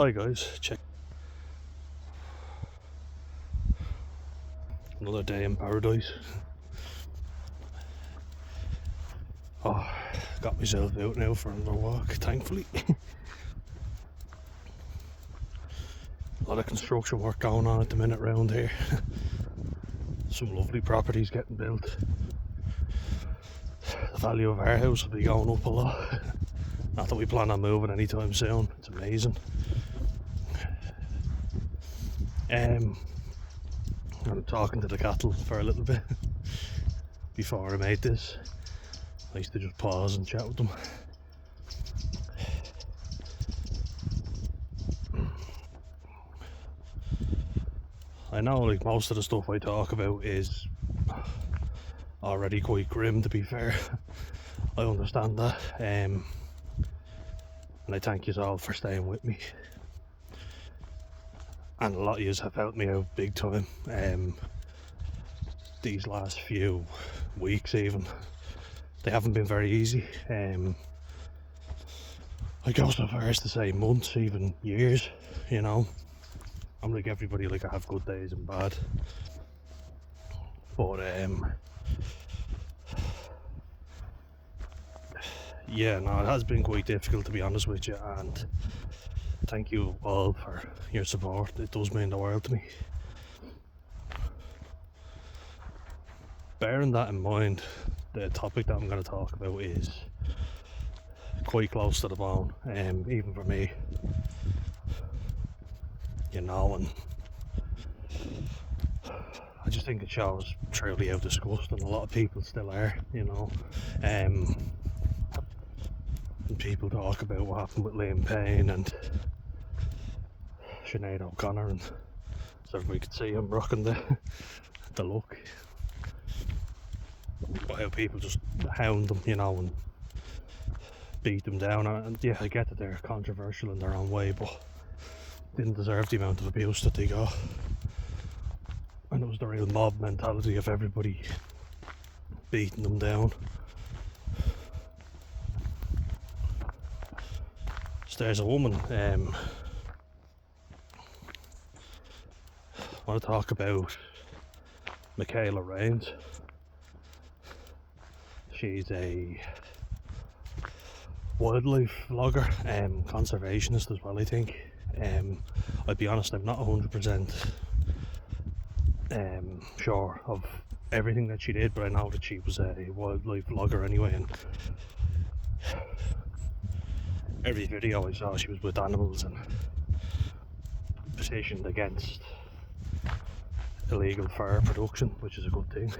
Hi guys, check another day in paradise. Oh, got myself out now for another walk, thankfully. A lot of construction work going on at the minute around here. Some lovely properties getting built. The value of our house will be going up a lot. Not that we plan on moving anytime soon. It's amazing. I'm talking to the cattle for a little bit before I made this. I used to just pause and chat with them. I know, like, most of the stuff I talk about is already quite grim, to be fair. I understand that, and I thank you all for staying with me. And a lot of you have helped me out big time these last few weeks. Even they haven't been very easy. I go so far as to say months, even years. You know, I'm like everybody. Like, I have good days and bad, but yeah, no, it has been quite difficult, to be honest with you, and thank you all for your support. It does mean the world to me. Bearing that in mind, the topic that I'm going to talk about is quite close to the bone, even for me, you know, and I just think it shows truly how disgusting a lot of people still are, you know. And people talk about what happened with Liam Payne and Sinead O'Connor, and so everybody could see him rocking the look. But how people just hound them, you know, and beat them down. And yeah, I get that they're controversial in their own way, but didn't deserve the amount of abuse that they got. And it was the real mob mentality of everybody beating them down. So there's a woman, I want to talk about Michaela Rains. She's a wildlife vlogger, conservationist as well, I think. I'd be honest, I'm not 100% sure of everything that she did, but I know that she was a wildlife vlogger anyway, and every video I saw she was with animals and petitioned against illegal fur production, which is a good thing.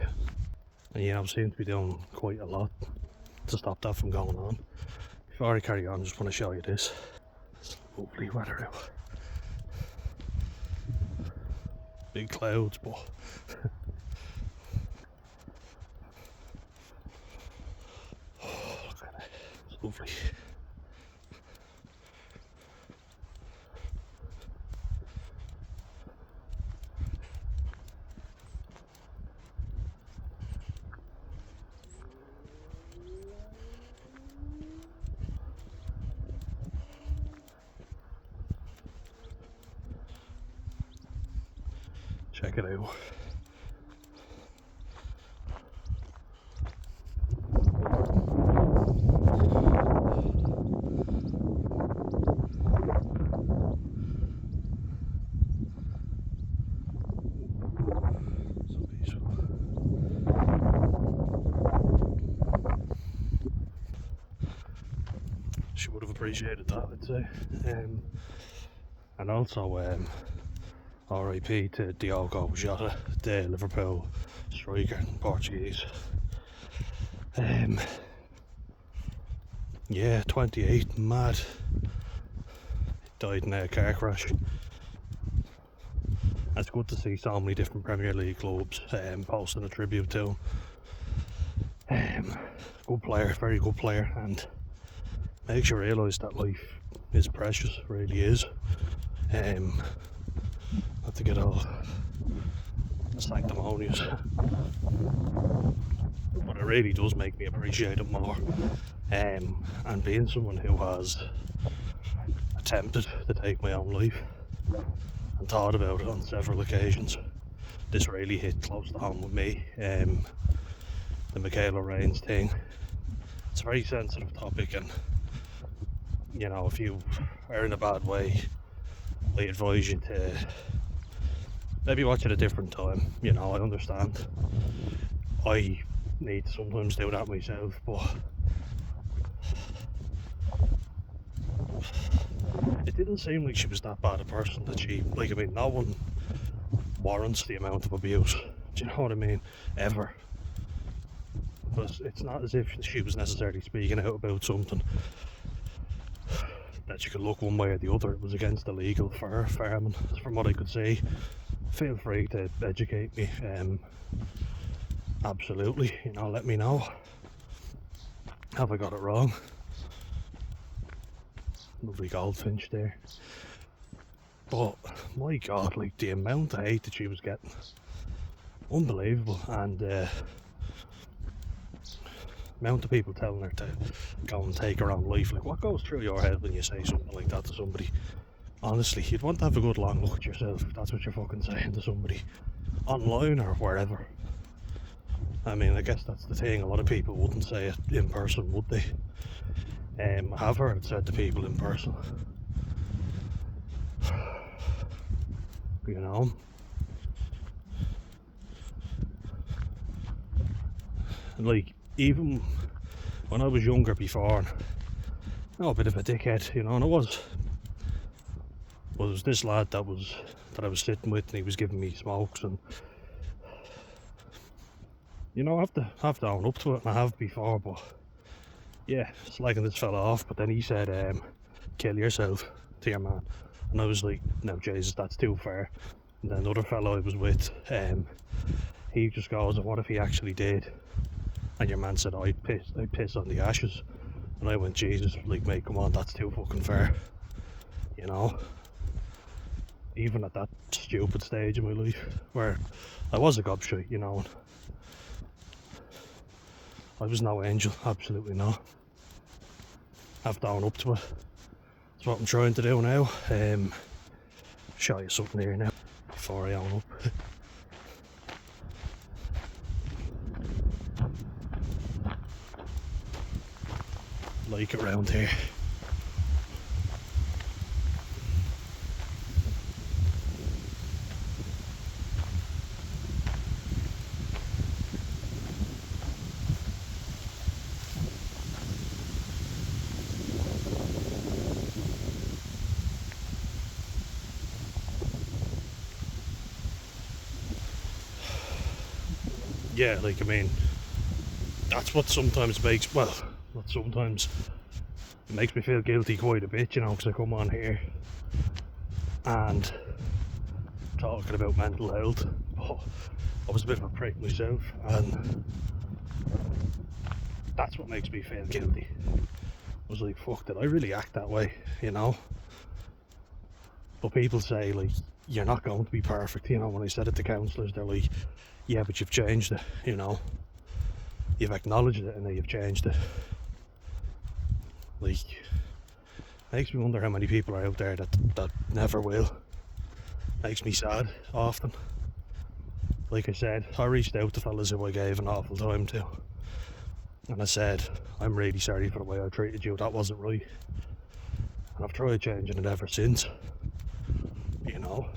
And you know, seems to be doing quite a lot to stop that from going on. Before I carry on, I just want to show you this. It's lovely weather out. Big clouds, but oh, look at it. It's lovely. Check it out. So peaceful. She would have appreciated that, I'd say. And also, RIP to Diogo Jota, the Liverpool striker, Portuguese. Yeah, 28, mad. Died in a car crash. It's good to see so many different Premier League clubs posting a tribute to him. Good player, very good player, and makes you realise that life is precious, really is. Not to get all sanctimonious, but it really does make me appreciate it more. And being someone who has a tempted to take my own life and thought about it on several occasions. This really hit close to home with me. The Michaela Rains thing. It's a very sensitive topic, and you know, if you are in a bad way, I advise you to maybe watch at a different time. You know, I understand. I need to sometimes do that myself, but it didn't seem like she was that bad a person that she, like, I mean, no one warrants the amount of abuse. Do you know what I mean? Ever. Because it's not as if she was necessarily speaking out about something that you could look one way or the other. It was against illegal farming, from what I could see. Feel free to educate me. Absolutely, you know, let me know. Have I got it wrong? Lovely goldfinch there. But my god, like, the amount of hate that she was getting, unbelievable. And amount of people telling her to go and take her own life. Like, what goes through your head when you say something like that to somebody? Honestly, you'd want to have a good long look at yourself if that's what you're fucking saying to somebody online or wherever. I mean, I guess that's the thing, a lot of people wouldn't say it in person, would they? I have heard it said to people in person. You know? Like, even when I was younger before, a bit of a dickhead, you know, and it was this lad that I was sitting with, and he was giving me smokes, and you know, I have to own up to it, and I have before, but yeah, slagging this fella off. But then he said, kill yourself to your man, and I was like, no, Jesus, that's too far. And then another fellow I was with, he just goes, what if he actually did? And your man said, I'd piss on the ashes. And I went, Jesus, like, mate, come on, that's too fucking fair. You know? Even at that stupid stage in my life, where I was a gobshite, you know. I was no angel, absolutely not. Have to own up to it. That's what I'm trying to do now. Show you something here now, before I own up. Like it round here. Yeah, like, I mean, that's what sometimes makes, well, not sometimes, it makes me feel guilty quite a bit, you know, because I come on here and talking about mental health, but I was a bit of a prick myself, and that's what makes me feel guilty. I was like, fuck, did I really act that way, you know? But people say, like, you're not going to be perfect, you know. When I said it to counsellors, they're like, yeah, but you've changed it, you know. You've acknowledged it and then you've changed it. Like, makes me wonder how many people are out there that never will. Makes me sad often. Like I said, I reached out to fellas who I gave an awful time to, and I said, I'm really sorry for the way I treated you, that wasn't right. And I've tried changing it ever since, you know.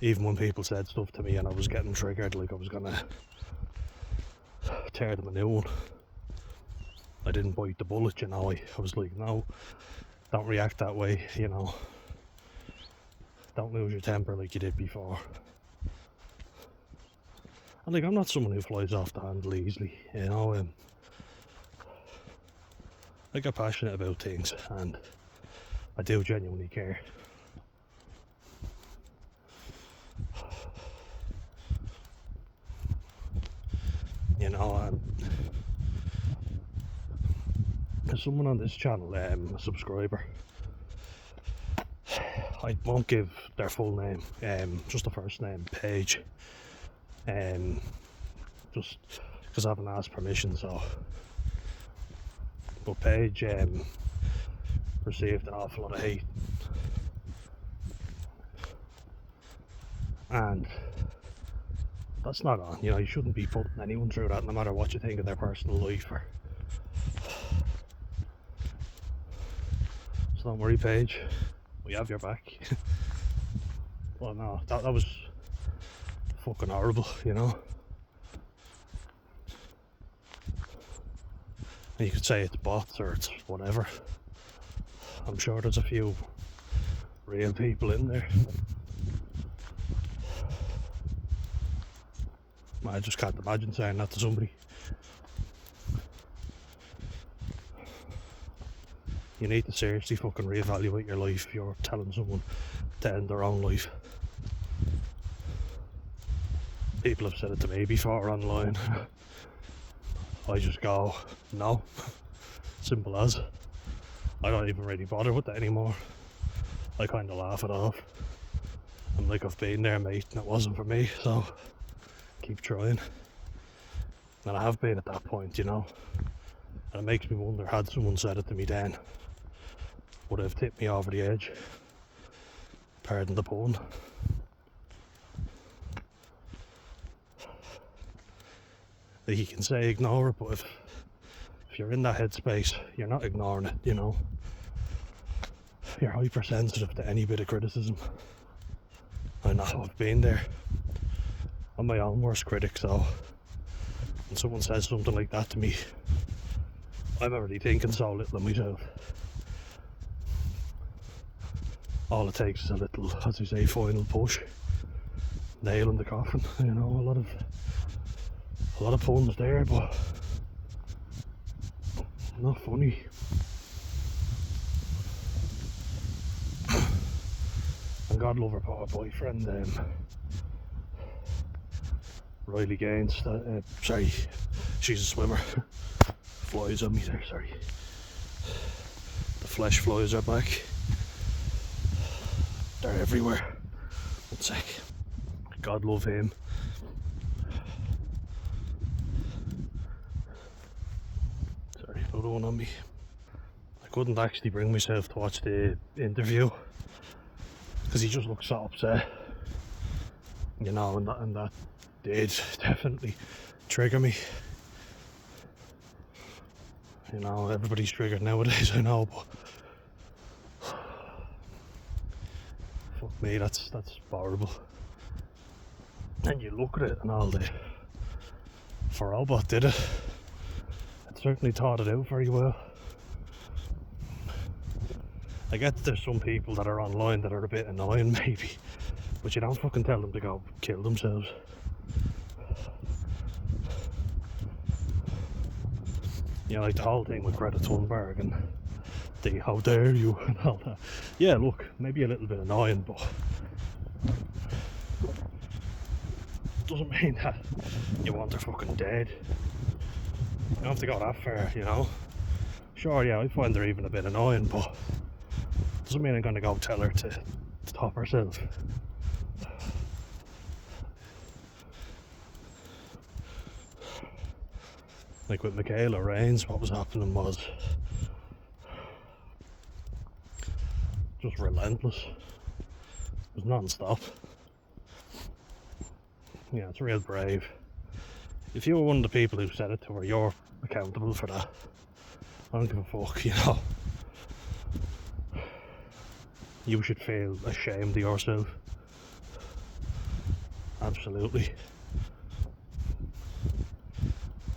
Even when people said stuff to me and I was getting triggered, like I was gonna tear them a new one, I didn't bite the bullet, you know. I was like, no, don't react that way, you know. Don't lose your temper like you did before. And like, I'm not someone who flies off the handle easily, you know. I get passionate about things and I do genuinely care. You know, there's someone on this channel, a subscriber, I won't give their full name, just the first name, Paige, just because I haven't asked permission, so, but Paige received an awful lot of hate. And that's not on, you know, you shouldn't be putting anyone through that, no matter what you think of their personal life. So don't worry, Paige, we have your back. Well, no, that was fucking horrible, you know. And you could say it's bots or it's whatever. I'm sure there's a few real people in there. I just can't imagine saying that to somebody. You need to seriously fucking reevaluate your life if you're telling someone to end their own life. People have said it to me before online. I just go, no. Simple as. I don't even really bother with that anymore. I kind of laugh it off. I'm like, I've been there, mate, and it wasn't for me, so keep trying. And I have been at that point, you know. And it makes me wonder, had someone said it to me then, would it have tipped me over the edge? Pardon the pun. Like, you can say ignore it, but if you're in that headspace, you're not ignoring it, you know. You're hypersensitive to any bit of criticism. I know, I've been there. I'm my own worst critic, so when someone says something like that to me, I'm already thinking so little of myself. All it takes is a little, as you say, final push, nail in the coffin. You know, a lot of puns there, but not funny. And God love her poor boyfriend, Riley Gaines. Sorry, she's a swimmer. Flies on me there, sorry. The flesh flies are back. They're everywhere. One sec. God love him. Sorry, another one on me. I couldn't actually bring myself to watch the interview because he just looked so upset, you know, and that did definitely trigger me. You know, everybody's triggered nowadays, I know, but fuck me, that's horrible. And you look at it and all the robot did it. It certainly thought it out very well. I get that there's some people that are online that are a bit annoying maybe, but you don't fucking tell them to go kill themselves. You know, like the whole thing with Greta Thunberg and the how dare you and all that. Yeah, look, maybe a little bit annoying, but doesn't mean that you want her fucking dead. You don't have to go that far, you know. Sure, yeah, I find her even a bit annoying, but doesn't mean I'm gonna go tell her to stop herself. Like with Michaela Rains, what was happening was just relentless. It was non-stop. Yeah, it's real brave. If you were one of the people who said it to her, you're accountable for that. I don't give a fuck, you know. You should feel ashamed of yourself. Absolutely.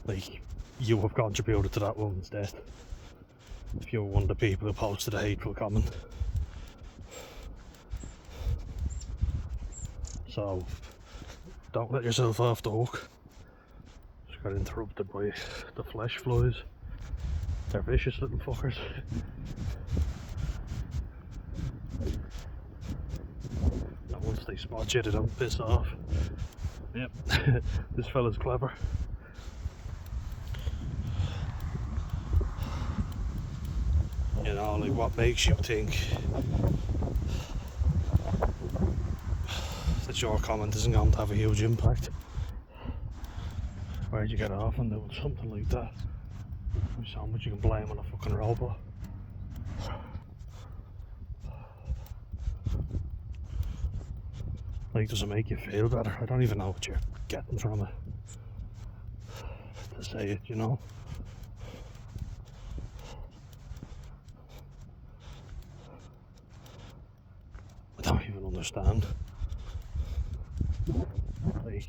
Like, you have contributed to that woman's death. If you were one of the people who posted a hateful comment. So, don't let yourself off the hook. Just got interrupted by the flesh flies. They're vicious little fuckers. And once they spot you, they don't piss off. Yep, this fella's clever. You know, like what makes you think that your comment isn't going to have a huge impact? Where'd you get off on doing something like that? There's so much you can blame on a fucking robot. Like, does it make you feel better? I don't even know what you're getting from it to say it, you know? I don't even understand. Like,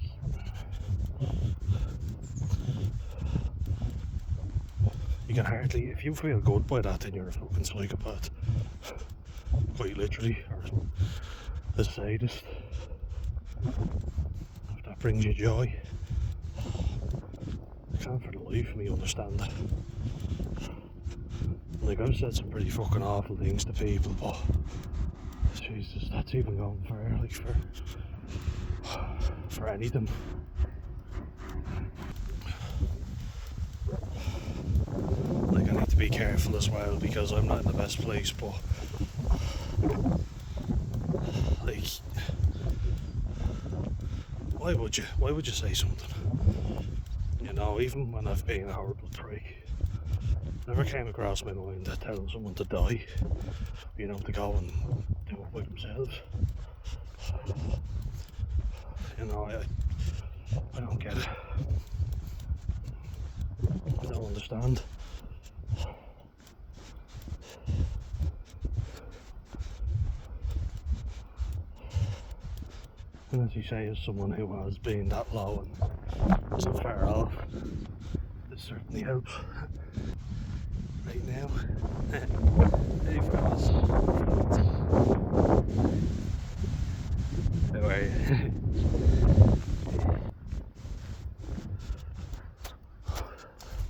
you can hardly, if you feel good by that, then you're a fucking psychopath. Quite literally, or a sadist. If that brings you joy, I can't for the life of me understand that. Like, I've said some pretty fucking awful things to people, but Jesus, that's even going far, like, for anything. Like, I need to be careful as well, because I'm not in the best place, but like, why would you say something? You know, even when I've been a horrible prick, never came across my mind that telling someone to die, you know, to go and do it by themselves. You know, I don't get it. I don't understand. And as you say, as someone who has been that low and isn't far off, it certainly helps. Right now, hey fellas, how are you?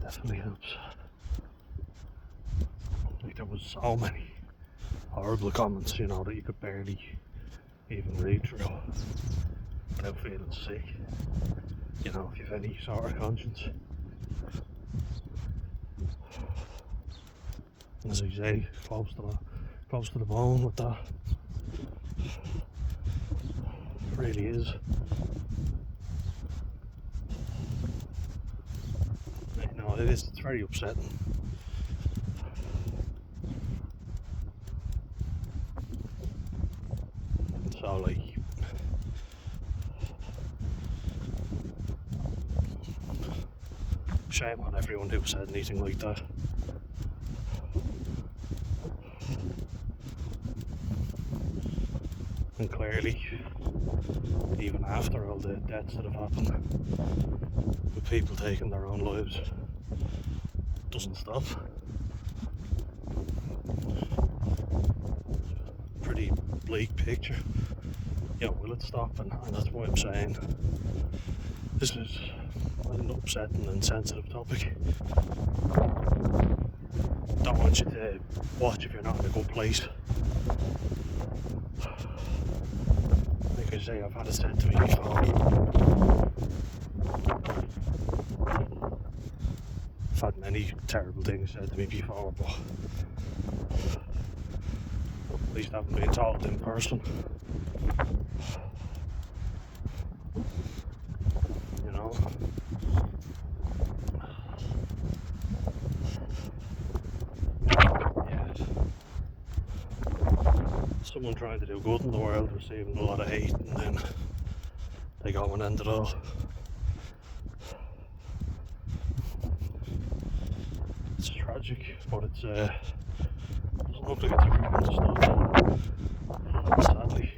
Definitely helps. Like, there was so many horrible comments, you know, that you could barely even read through without feeling sick. You know, if you've any sort of conscience. As I say, close to the bone with that. It really is. You know, it is. It's very upsetting. So, like, shame on everyone who said anything like that. And clearly, even after all the deaths that have happened, with people taking their own lives, it doesn't stop. Pretty bleak picture. Yeah, will it stop? And that's why I'm saying this is an upsetting and sensitive topic. Don't want you to watch if you're not in a good place. Like I say, I've had it said to me before. I've had many terrible things said to me before, but at least I haven't been told in person. You know? Yeah. Someone trying to do good in the world receiving a lot of hate, and then they go and end it all. It's tragic, but it's doesn't look like it's ever going to stop, sadly.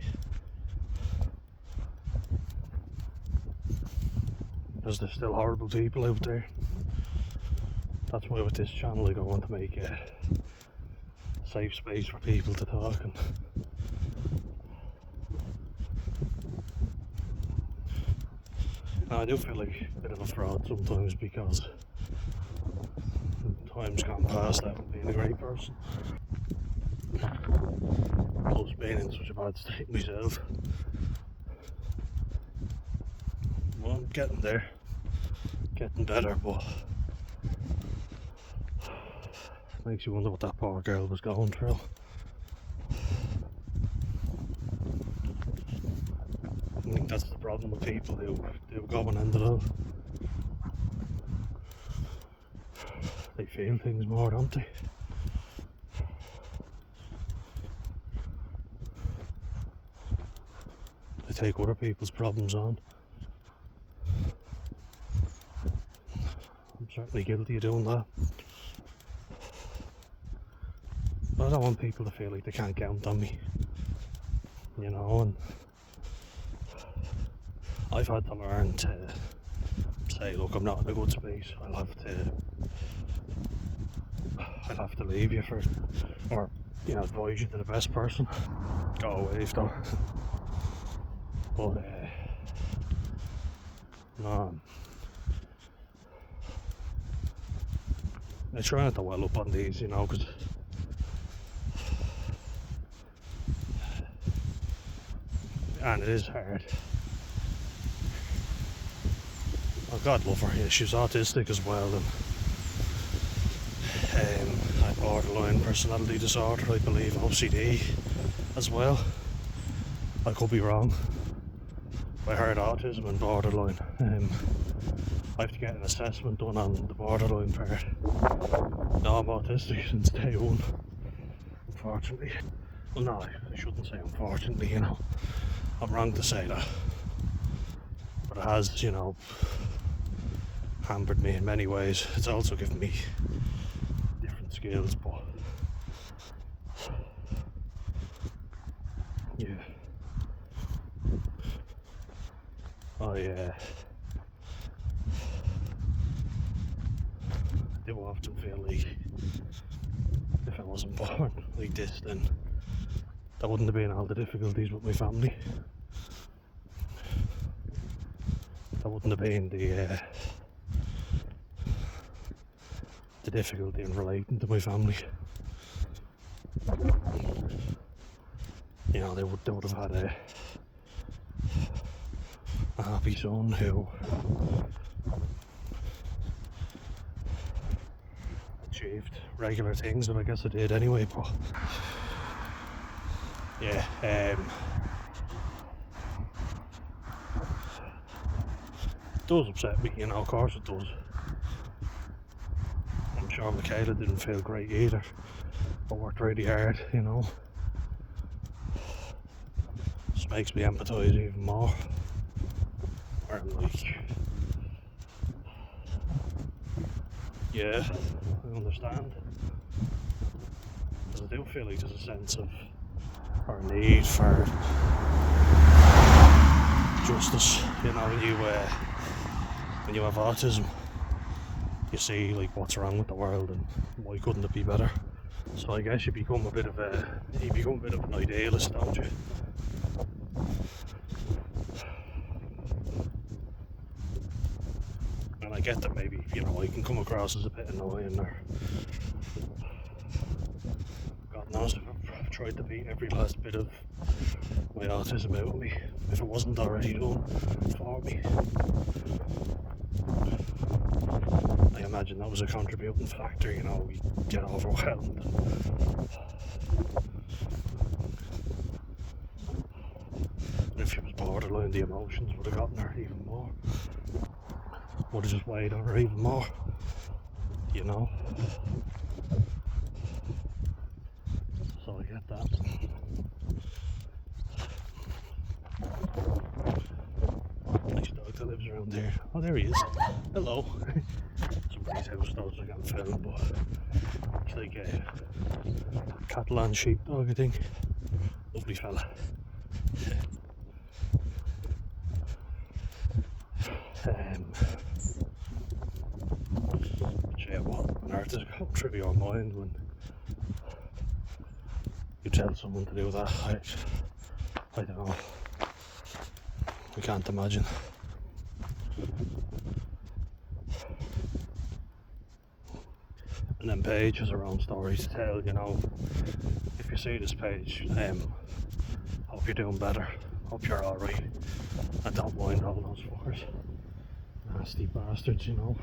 Because there's still horrible people out there. That's why with this channel I want to make a safe space for people to talk. And I do feel like a bit of a fraud sometimes, because time's gone past that being a great person. Plus being in such a bad state myself. Well, I'm getting there. Getting better, but it makes you wonder what that poor girl was going through. I think that's the problem with people who go and end it up. They feel things more, don't they? I take other people's problems on. I'm certainly guilty of doing that. But I don't want people to feel like they can't count on me. You know, and I've had to learn to say, look, I'm not in a good space. I'll have to leave you for, or, you know, advise you to the best person. Go away if though. But no, I try not to well up on these, you know, because and it is hard. Oh, God love her. Yeah, she's autistic as well, and had borderline personality disorder, I believe, OCD as well. I could be wrong. I heard autism and borderline. I have to get an assessment done on the borderline part. No, I'm autistic since day one, unfortunately. Well, no, I shouldn't say unfortunately, you know. I'm wrong to say that. But it has, you know, hampered me in many ways. It's also given me different skills, but yeah. I do often feel like if I wasn't born like this, then there wouldn't have been all the difficulties with my family. There wouldn't have been the difficulty in relating to my family. You know, they would have had a happy son who achieved regular things, and I guess I did anyway, but yeah, it does upset me, you know, of course it does. I'm sure Michaela didn't feel great either, but worked really hard, you know. Just makes me empathise even more. Where I'm like, yeah, I understand. Because I do feel like there's a sense of, or a need for justice, you know, when you have autism, you see like what's wrong with the world and why couldn't it be better. So I guess you become a bit of an idealist, don't you? And I get that maybe, you know, I can come across as a bit annoying, or God knows if I've tried to beat every last bit of my autism out of me, if it wasn't already done for me. I imagine that was a contributing factor, you know, we get overwhelmed. And if she was borderline, the emotions would have gotten her even more. Would have just weighed on her even more, you know. So I get that. Nice dog that lives around here. Oh, there he is. Hello. Somebody's house knows I can't film, but it's like a Catalan sheepdog, I think. Lovely fella. Yeah, what on earth is going through your mind when you tell someone to do that? I don't know. I can't imagine. And then Paige has her own story to tell, you know. If you see this page, hope you're doing better. Hope you're alright. And don't mind all those fuckers. Nasty bastards, you know.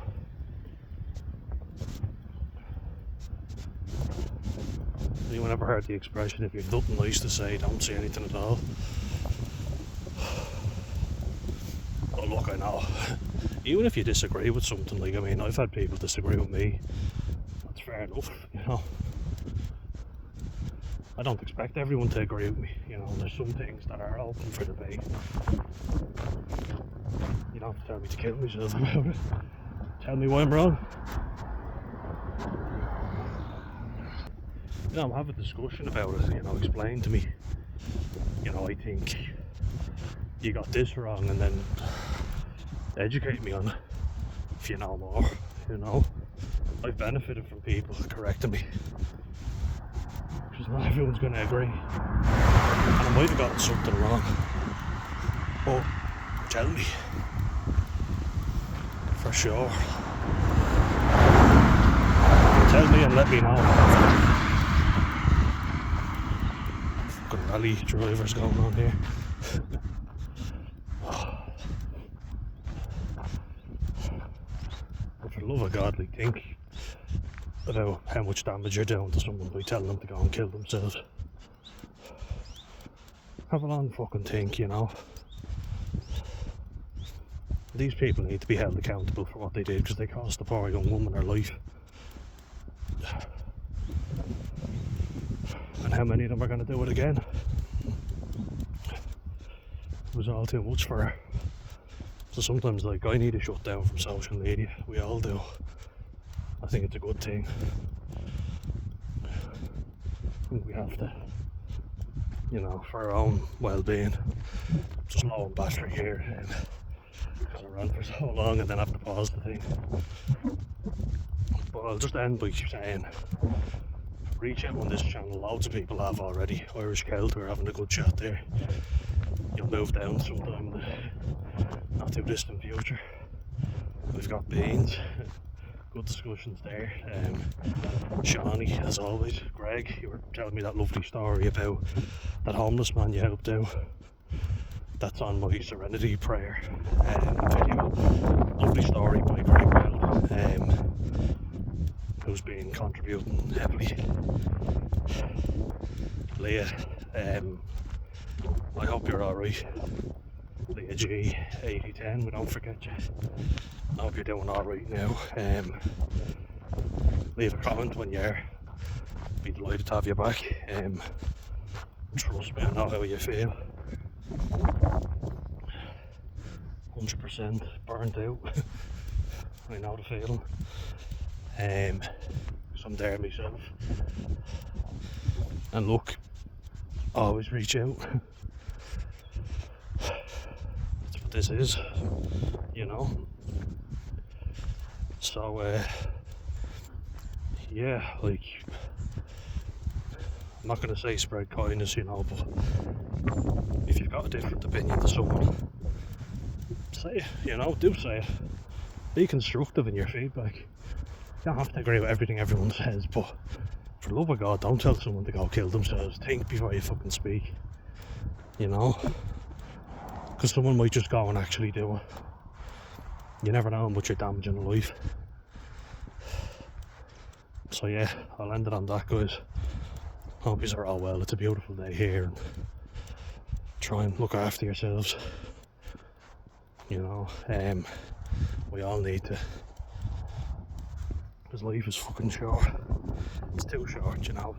Anyone ever heard the expression, if you've nothing nice to say, don't say anything at all? But look, I know. Even if you disagree with something, like, I mean, I've had people disagree with me. That's fair enough, you know. I don't expect everyone to agree with me. You know, there's some things that are open for debate. You don't have to tell me to kill myself about it. Tell me why I'm wrong. You know, have a discussion about it, you know, explain to me, you know, I think you got this wrong, and then educate me on it if you know more, you know. I've benefited from people correcting me, because not everyone's going to agree, and I might have gotten something wrong, but tell me, for sure. Tell me and let me know. Fucking rally drivers going on here. But for the love of God, like, think about how much damage you're doing to someone by telling them to go and kill themselves. Have a long fucking think, you know. These people need to be held accountable for what they did, because they cost a poor young woman her life. And how many of them are going to do it again? It was all too much for her. So sometimes, like, I need to shut down from social media. We all do. I think it's a good thing. I think we have to, you know, for our own well-being. Just low on battery here, because I ran for so long and then have to pause the thing. But I'll just end by saying, reach out on this channel. Loads of people have already. Irish Celt, we're having a good chat there. You'll move down sometime in the not too distant future. We've got Beans, good discussions there. Shawnee, as always. Greg, you were telling me that lovely story about that homeless man you helped out. That's on my Serenity Prayer video. Lovely story by Greg Bell, who's been contributing heavily. Leah, I hope you're alright. Leah G, 8010, we don't forget you. I hope you're doing alright now. Leave a comment when you're. Be delighted to have you back. Trust me, I know how you feel. 100% burnt out. I know the feeling. So I'm there myself. And look, always reach out. That's what this is, you know. So yeah, like, I'm not going to say spread kindness, you know, but if you've got a different opinion to someone, say it, you know, do say it. Be constructive in your feedback. You don't have to agree with everything everyone says, but for the love of God, don't tell someone to go kill themselves. Think before you fucking speak, you know, because someone might just go and actually do it. You never know how much you're damaging a life. So yeah, I'll end it on that, guys. Hope you're all well. It's a beautiful day here, and try and look after yourselves. You know, we all need to, because life is fucking short. It's too short, you know.